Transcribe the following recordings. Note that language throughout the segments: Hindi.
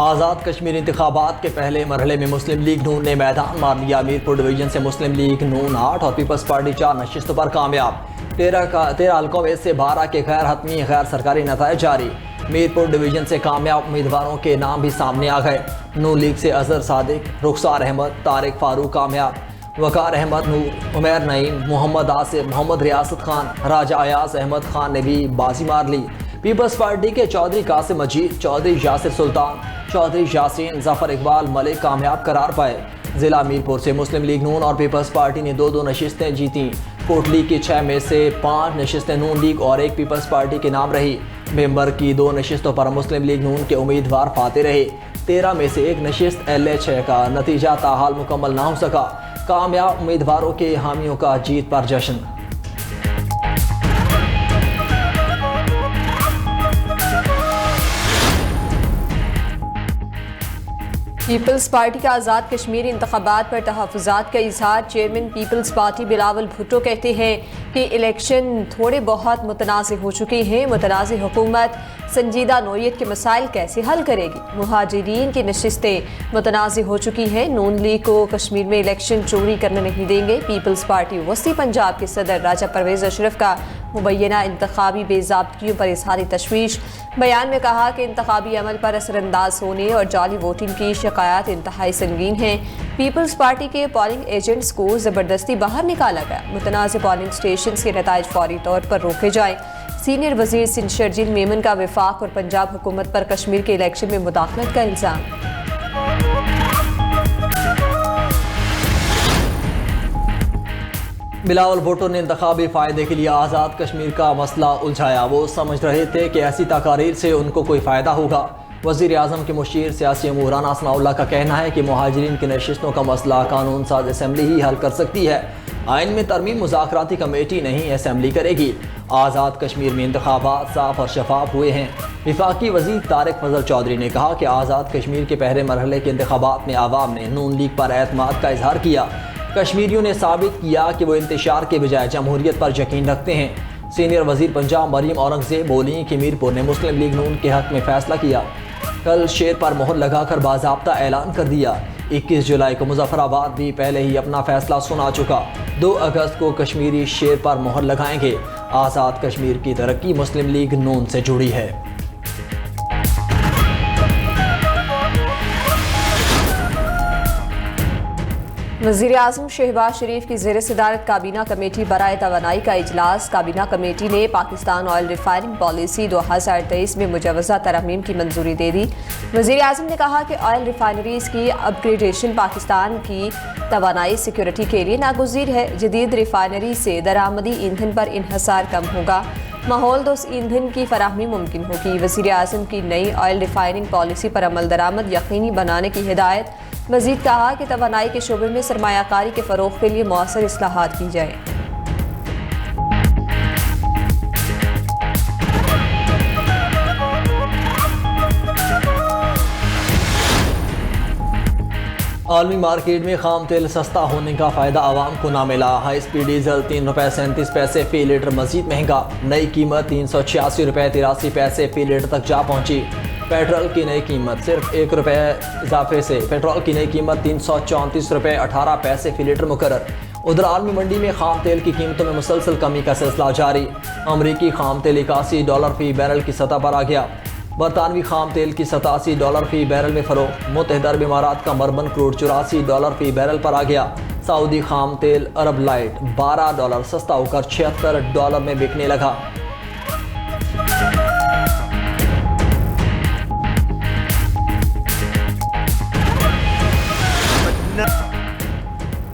आज़ाद कश्मीर इंतखाबात के पहले मरहले में मुस्लिम लीग नून ने मैदान मार लिया। मीरपुर डिवीजन से मुस्लिम लीग नून 8 और पीपल्स पार्टी 4 नशिस्तों पर कामयाब। 13 हल्कों में से 12 के गैर हतमी गैर सरकारी नतायज जारी। मीरपुर डिवीजन से कामयाब उम्मीदवारों के नाम भी सामने आ गए। नून लीग से अजहर सादिक, रुखसार अहमद, तारिक फारूक कामयाब। वकार अहमद नूर, उमैर नईम, मोहम्मद आसिफ, मोहम्मद रियासत खान, राजा अयाज अहमद खान ने भी बाजी मार ली। पीपल्स पार्टी के चौधरी कासिम मजीद, चौधरी यासिर सुल्तान, चौधरी यासीन, जफर इकबाल मलिक कामयाब करार पाए। जिला मीरपुर से मुस्लिम लीग नून और पीपल्स पार्टी ने 2-2 नशिस्तें जीतीं। कोटली की 6 में से 5 नशिस्तें नून लीग और 1 पीपल्स पार्टी के नाम रही। मेंबर की 2 नशिस्तों पर मुस्लिम लीग नून के उम्मीदवार फाते रहे। 13 में से 1 नशिस्त LA6 का नतीजा ताहाल मुकम्मल ना हो सका। कामयाब उम्मीदवारों के हामियों का जीत पर जश्न। पीपल्स पार्टी का आज़ाद कश्मीर इंतखाबात पर तहफ़्फ़ुज़ात का इज़हार। Chairman Peoples Party Bilawal Bhutto कहते हैं कि इलेक्शन थोड़े बहुत मुतनाज़ हो चुके हैं। मुतनाज़ हुकूमत संजीदा नोयत के मसाइल कैसे हल करेगी? मुहाजिरीन की नशिस्तें मुतनाज़ हो चुकी हैं। नून लीग को कश्मीर में इलेक्शन चोरी करने नहीं देंगे। पीपल्स पार्टी वस्ती पंजाब के सदर राजा परवेज़ अशरफ का मुबैना इंतखाबी बेज़ाब्तियों पर इज़हार तशवीश। बयान में कहा कि इंतखाबी अमल पर असरअंदाज होने और जाली वोटिंग की शिकायत इंतहाई संगीन हैं। पीपल्स पार्टी के पोलिंग एजेंट्स को ज़बरदस्ती बाहर निकाला गया। मुतनाज़ पोलिंग स्टेशन के नताइज फौरी तौर पर रोके जाएँ। सीनियर वज़ीर सिंध शर्जील मेमन का वफाक और पंजाब हुकूमत पर कश्मीर के इलेक्शन में मुदाखलत का इल्ज़ाम। बिलावल भुट्टो ने इंतखाबी फ़ायदे के लिए आज़ाद कश्मीर का मसला उलझाया। वो समझ रहे थे कि ऐसी तकारीर से उनको कोई फ़ायदा होगा। वज़ीर आज़म के मुशीर सियासी अमूर राना सनाउल्लाह का कहना है कि मुहाजिरीन की नशिस्तों का मसला कानून साज असम्बली ही हल कर सकती है। आइन में तरमीम मुज़ाकराती कमेटी नहीं असम्बली करेगी। आज़ाद कश्मीर में इंतखाबात साफ और शफाफ हुए हैं। वफाकी वज़ीर तारिक फजल चौधरी ने कहा कि आज़ाद कश्मीर के पहले मरहले के इंतखाबात में आवाम ने नून लीग पर एतमाद का इजहार किया। कश्मीरियों ने साबित किया कि वो इंतशार के बजाय जमहूरियत पर यकीन रखते हैं। सीनियर वज़ीर पंजाब मरीम औरंगज़ेब बोली कि मीरपुर ने मुस्लिम लीग नून के हक़ में फ़ैसला किया। कल शेर पर मोहर लगाकर बाज़ाब्ता ऐलान कर दिया। 21 जुलाई को मुजफ्फराबाद भी पहले ही अपना फ़ैसला सुना चुका। 2 अगस्त को कश्मीरी शेर पर मोहर लगाएंगे। आज़ाद कश्मीर की तरक्की मुस्लिम लीग नून से जुड़ी है। वज़ीर आज़म शहबाज शरीफ की ज़ेर सदारत काबीना कमेटी बराए तवानाई का इजलास। काबीना कमेटी ने पाकिस्तान ऑयल रिफाइनिंग पॉलिसी 2023 में मुजवज़ा तरमीम की मंजूरी दे दी। वज़ीर आज़म ने कहा कि ऑयल रिफाइनरीज़ की अपग्रेडेशन पाकिस्तान की तवानाई सिक्योरिटी के लिए नागुज़ीर है। जदीद रिफाइनरी से दरामदी ईंधन पर इन्हसार कम होगा, माहौल दोस्त ईंधन की फराहमी मुमकिन होगी। वज़ीर आज़म की नई ऑयल रिफाइनिंग पॉलिसी पर अमल दरामद यकीनी बनाने की हिदायत। मज़ीद कहा कि तवानाई के शोबे में सरमायाकारी के फ़रोग़ के लिए मौसर इस्लाहात की जाए। आलमी मार्केट में खाम तेल सस्ता होने का फ़ायदा आवाम को ना मिला। हाई स्पीड डीजल ₹3.37 फ़ी लीटर मज़ीद महंगा। नई कीमत ₹386.83 फ़ी लीटर तक जा पहुँची। पेट्रोल की नई कीमत सिर्फ ₹1 इजाफे से पेट्रोल की नई कीमत ₹334.18 फ़ी लीटर मुकर्रर। उधर आलमी मंडी में खाम तेल की कीमतों में मुसलसल कमी का सिलसिला जारी। अमरीकी खाम तेल $81 फ़ी बैरल की सतह पर आ गया। बरतानवी खाम तेल की $87 फ़ी बैरल में फ़रोख्त। मुत्तहिदा अरब इमारात का मरबन क्रूड $84 फ़ी बैरल पर आ गया। सऊदी खाम तेल अरब लाइट $12 सस्ता होकर $76 में बिकने लगा।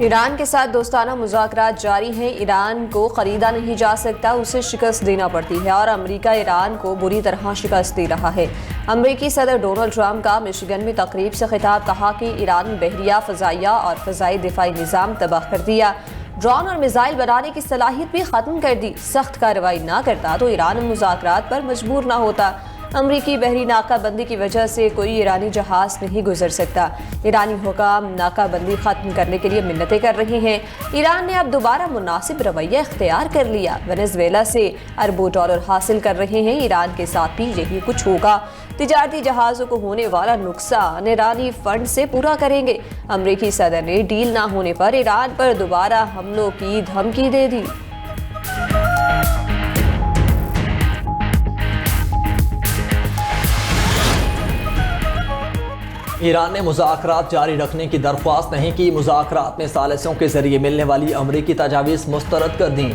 ईरान के साथ दोस्ताना मुज़ाकरात जारी हैं। ईरान को ख़रीदा नहीं जा सकता, उसे शिकस्त देना पड़ती है और अमेरिका ईरान को बुरी तरह शिकस्त दे रहा है। अमेरिकी सदर डोनाल्ड ट्रंप का मिशिगन में तकरीब से खिताब। कहा कि ईरान ने बहरिया, फ़ज़ाइया और फ़ज़ाई दिफाई निज़ाम तबाह कर दिया। ड्रोन और मिसाइल बनाने की सलाहियत भी ख़त्म कर दी। सख्त कार्रवाई ना करता तो ईरान मुज़ाकरात पर मजबूर ना होता। अमरीकी बहरी नाकाबंदी की वजह से कोई ईरानी जहाज नहीं गुजर सकता। ईरानी हुकाम नाकाबंदी खत्म करने के लिए मिन्नतें कर रही हैं। ईरान ने अब दोबारा मुनासिब रवैया इख्तियार कर लिया। वेनेजुएला से अरबों डॉलर हासिल कर रहे हैं। ईरान के साथ भी यही कुछ होगा। तिजारती जहाज़ों को होने वाला नुकसान ईरानी फंड से पूरा करेंगे। अमरीकी सदर ने डील ना होने पर ईरान पर दोबारा हमलों की धमकी दे दी। ईरान ने मुज़ाकरात जारी रखने की दरख्वास्त नहीं की। मुज़ाकरात में सालिसों के जरिए मिलने वाली अमरीकी तजावीज़ मुस्तरद कर दी।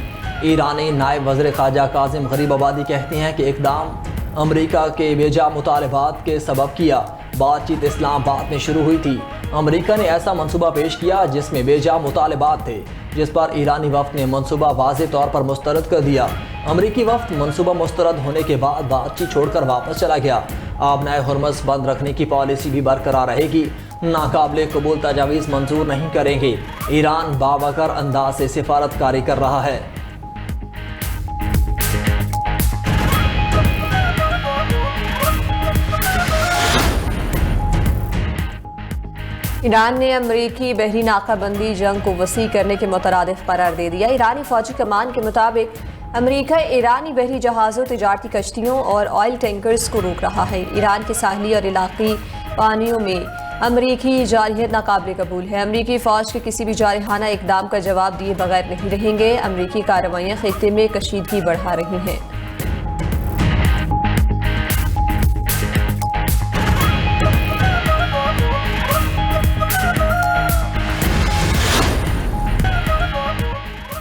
ईरानी नायब वज़ीर ख़ारजा काज़िम गरीबाबादी कहती हैं कि इक़दाम अमरीका के बेजा मुतालबात के सबब किया। बातचीत इस्लामाबाद में शुरू हुई थी। अमरीका ने ऐसा मनसूबा पेश किया जिसमें बेजा मुतालबात थे, जिस पर ईरानी वफ़द ने मनसूबा वाज़ेह तौर पर मुस्तरद कर दिया। अमरीकी वफ़द मनसूबा मुस्तरद होने के बाद बातचीत छोड़कर वापस चला गया। आबनाए हुर्मुज़ बंद रखने की पॉलिसी भी बरकरार रहेगी। नाकाबिले कबूल तजावीज़ मंजूर नहीं करेंगे। ईरान बावकार अंदाज से सिफारतकारी कर रहा है। ईरान ने अमरीकी बहरी नाकाबंदी जंग को वसी करने के मुतरादिफ करार दे दिया। ईरानी फौजी कमान के मुताबिक अमरीका ईरानी बहरी जहाज़ों, तिजारती कश्तियों और ऑयल टैंकर्स को रोक रहा है। ईरान के साहली और इलाक़ी पानियों में अमरीकी जारहियत नाकाबिले कबूल है। अमरीकी फ़ौज के किसी भी जारहाना इकदाम का जवाब दिए बगैर नहीं रहेंगे। अमरीकी कार्रवाइयाँ खित्ते में कशीदगी बढ़ा रही हैं।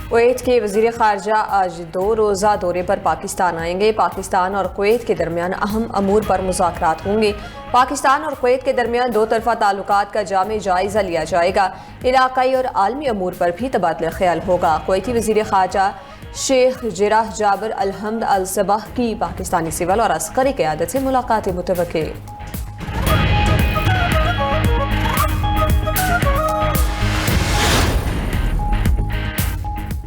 कुवैत के वज़ीर ख़ारजा आज 2 रोज़ा दौरे पर पाकिस्तान आएंगे। पाकिस्तान और कुवैत के दरमियान अहम अमूर पर मुज़ाकरात होंगे। पाकिस्तान और कुवैत के दरमियान 2 तरफ़ा ताल्लुकात का जामे जायज़ा लिया जाएगा। इलाक़ाई और आलमी अमूर पर भी तबादला ख्याल होगा। कुवैती वज़ीर ख़ारजा शेख जिराह जाबर अल-हम्द अल-सबाह की पाकिस्तानी सिविल और अस्करी क़यादत से मुलाकात मुतवक्किल।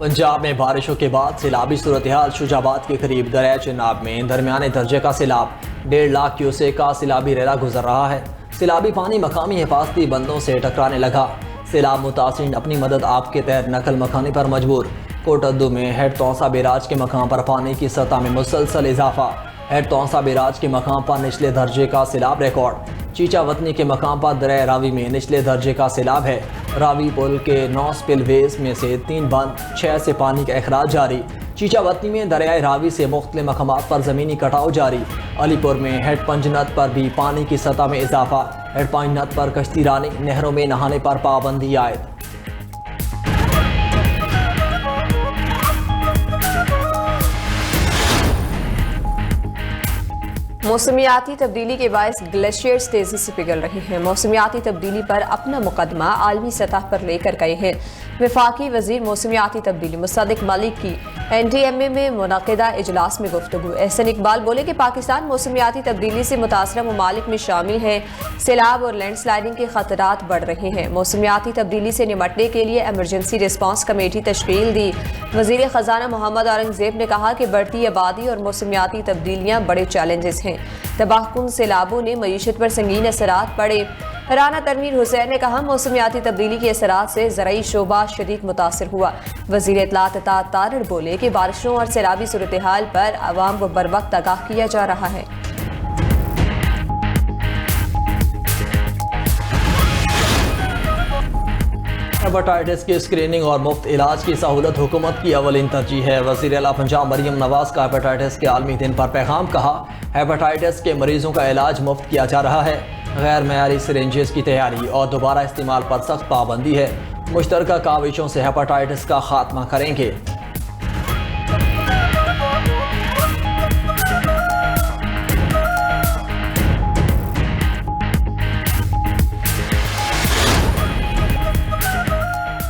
पंजाब में बारिशों के बाद सैलाबी सूरत हाल। शुजाबाद के करीब दरिया चिनाब में दरमियाने दर्जे का सैलाब 1.5 लाख क्यूसेक का सैलाबी रेला गुजर रहा है। सैलाबी पानी मकामी हिफाजती बंदों से टकराने लगा। सैलाब मुतासिरीन अपनी मदद आपके तहत नकल मकानी पर मजबूर। कोटद्दू में हेड तौसा बैराज के मकाम पर पानी की सतह में मुसलसल इजाफा। हेड तौसा बैराज के मकाम पर निचले दर्जे का सैलाब रिकॉर्ड। चीचा वतनी के मकाम पर दरिया रावी में निचले दर्जे का सैलाब है। रावी पुल के 9 स्पिलवेज में से 3 बंद, 6 से पानी का अखराज जारी। चीचा वतनी में दरियाए रावी से मुख्तलिफ मकामात पर ज़मीनी कटाव जारी। अलीपुर में हेड पंजनत पर भी पानी की सतह में इजाफा। हेड पंजनत पर कश्ती रानी, नहरों में नहाने पर पाबंदी आयद। मौसमियाती तब्दीली के बायस ग्लेशियर्स तेजी से पिघल रहे हैं। मौसमियाती तब्दीली पर अपना मुकदमा आलमी सतह पर लेकर गए हैं। वफाकी वजीर मौसमियाती तब्दीली मुसद्दिक मलिक की NDMA में मुनक़िदा इजलास में गुफ्तगू। एहसन इकबाल बोले कि पाकिस्तान मौसमियाती तब्दीली से मुतासरा ममालिक में शामिल है। सैलाब और लैंडस्लाइडिंग के खतरात बढ़ रहे हैं। मौसमियाती तब्दीली से निपटने के लिए एमरजेंसी रिस्पांस कमेटी तश्कील दी। वजीर ख़जाना मोहम्मद औरंगज़ेब ने कहा कि बढ़ती आबादी और मौसमियाती तब्दीलियाँ बड़े चैलेंजेस हैं। तबाहकुन सैलाबों ने मईशत पर संगीन असरात पड़े। राना तनवीर हुसैन ने कहा मौसमियाती तब्दीली के असरात से ज़राई शोबा शदीद मुतासर हुआ। वज़ीर इत्तलात तारड़ बोले कि बारिशों और सैलाबी सूरत हाल पर आवाम को बर वक्त आगाह किया जा रहा है। हेपेटाइटिस की स्क्रीनिंग और मुफ्त इलाज की सहूलत हुकूमत की अवलिन तरजीह है। वज़ीर आला पंजाब मरियम नवाज का हेपेटाइटिस के आलमी दिन पर पैगाम। कहा हेपेटाइटिस के मरीजों का इलाज मुफ्त किया जा रहा है। गैर मयारी सिरिंजेस की तैयारी और दोबारा इस्तेमाल पर सख्त पाबंदी है। मुश्तरका काविशों से हेपेटाइटिस का खात्मा करेंगे।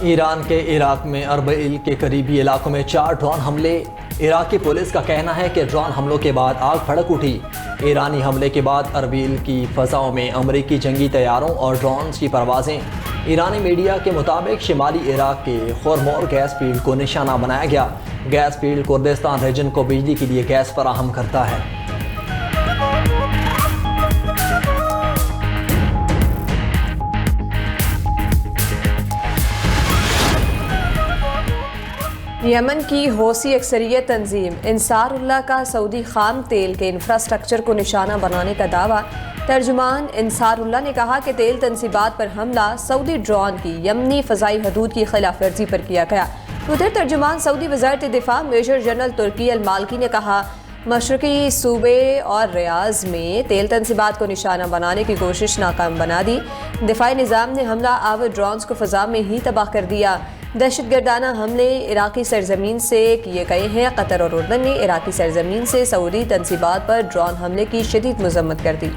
ईरान के इराक में अरबिल के करीबी इलाकों में 4 ड्रोन हमले। इराकी पुलिस का कहना है कि ड्रोन हमलों के बाद आग भड़क उठी। ईरानी हमले के बाद अरबिल की फ़ज़ाओं में अमरीकी जंगी तैयारों और ड्रोन्स की परवाज़ें। ईरानी मीडिया के मुताबिक शिमाली इराक के खुरमोर गैस फील्ड को निशाना बनाया गया। गैस फील्ड कुर्दिस्तान रीजन को बिजली के लिए गैस फराहम करता है। यमन की हौसी अक्सरियत तंजीम इंसारुल्लाह का सऊदी खाम तेल के इंफ्रास्ट्रक्चर को निशाना बनाने का दावा। तर्जुमान इंसारुल्लाह ने कहा कि तेल तनसीबात पर हमला सऊदी ड्रोन की यमनी फ़ज़ाई हदूद की खिलाफ वर्जी पर किया गया। उधर तर्जुमान सऊदी वज़ारत दिफा मेजर जनरल तुर्की अल मालकी ने कहा, मशरक़ी सूबे और रियाज में तेल तनसीबात को निशाना बनाने की कोशिश नाकाम बना दी। दिफाई निज़ाम ने हमला आवर ड्रोन्स को फ़ज़ा में ही तबाह कर दिया। दहशतगर्दाना हमले इराकी सरजमीन से किए गए हैं। कतर और उर्दन ने इराकी सरजमीन से सऊदी तनसीबात पर ड्रोन हमले की शदीद मज़म्मत कर दी।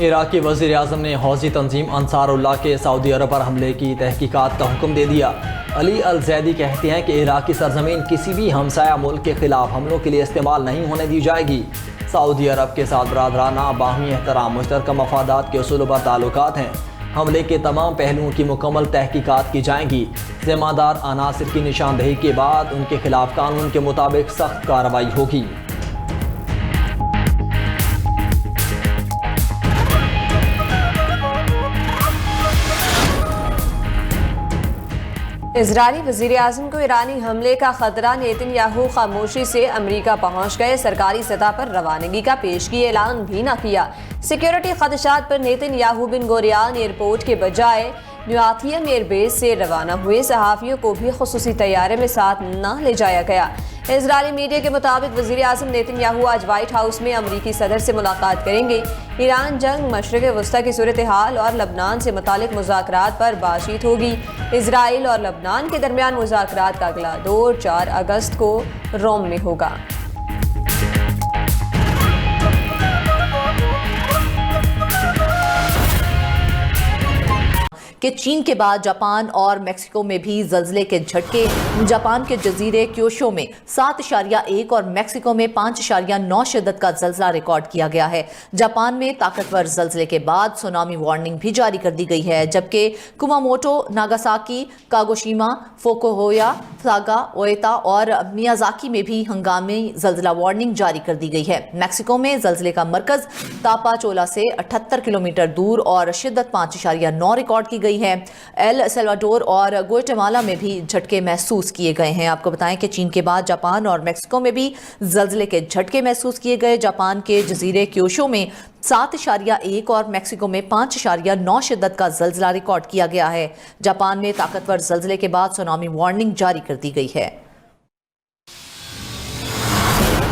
इराकी वज़ीर आज़म ने हौसी तंजीम अंसारुल्लाह के सऊदी अरब पर हमले की तहकीकात का हुक्म दे दिया। अली अल जैदी कहते हैं कि इराकी सरजमीन किसी भी हमसाया मुल्क के खिलाफ हमलों के लिए इस्तेमाल नहीं होने दी जाएगी। सऊदी अरब के साथ बरादराना बाहमी एहतराम मुश्तरका मफादात के उसूलों पर ताल्लुकात हैं। हमले के तमाम पहलुओं की मुकम्मल तहकीकात की जाएंगी। ज़िम्मेदार अनासिर की निशानदेही के बाद उनके खिलाफ कानून के मुताबिक सख्त कार्रवाई होगी। इजरायली वज़ीर आज़म को ईरानी हमले का खतरा। नेतन्याहू खामोशी से अमरीका पहुंच गए। सरकारी सतह पर रवानगी का पेशगी ऐलान भी न किया। सिक्योरिटी खदशात पर नेतन्याहू बिन गोरियान एयरपोर्ट के बजाय न्यूआथियम एयरबेस से रवाना हुए। सहाफ़ियों को भी खुसूसी तैयारे में साथ न ले जाया गया। इजरायली मीडिया के मुताबिक वज़ीर आज़म नेतन्याहू आज वाइट हाउस में अमरीकी सदर से मुलाकात करेंगे। ईरान जंग, मशरिक़ वस्ता की सूरत हाल और लबनान से मुतालिक मुज़ाकरात पर बातचीत होगी। इजराइल और लबनान के दरमियान मुज़ाकरात का अगला दौर 4 अगस्त को रोम में होगा। कि चीन के बाद जापान और मेक्सिको में भी ज़लज़ले के झटके। जापान के जजीरे क्योशो में 7.1 और मेक्सिको में 5.9 शिद्दत का ज़लज़ला रिकॉर्ड किया गया है। जापान में ताकतवर ज़लज़ले के बाद सुनामी वार्निंग भी जारी कर दी गई है, जबकि Kumamoto, Nagasaki, Kagoshima, Fukuoka, Saga, Oita और मियाज़ाकी में भी हंगामी ज़लज़ला वार्निंग जारी कर दी गई है। मेक्सिको में ज़लज़ले का मरकज़ तापाचोला से 78 किलोमीटर दूर और शिद्दत 5.9 रिकॉर्ड की गई है। एल सल्वाडोर और ग्वाटेमाला में भी झटके महसूस किए गए हैं। आपको बताएं कि चीन के बाद जापान और मेक्सिको में भी ज़लज़ले के झटके महसूस किए गए। जापान के जजीरे क्योशो में 7.1 और मेक्सिको में 5.9 शिद्दत का ज़लज़ला रिकॉर्ड किया गया है। जापान में ताकतवर ज़लज़ले के बाद सुनामी वार्निंग जारी कर दी गई है।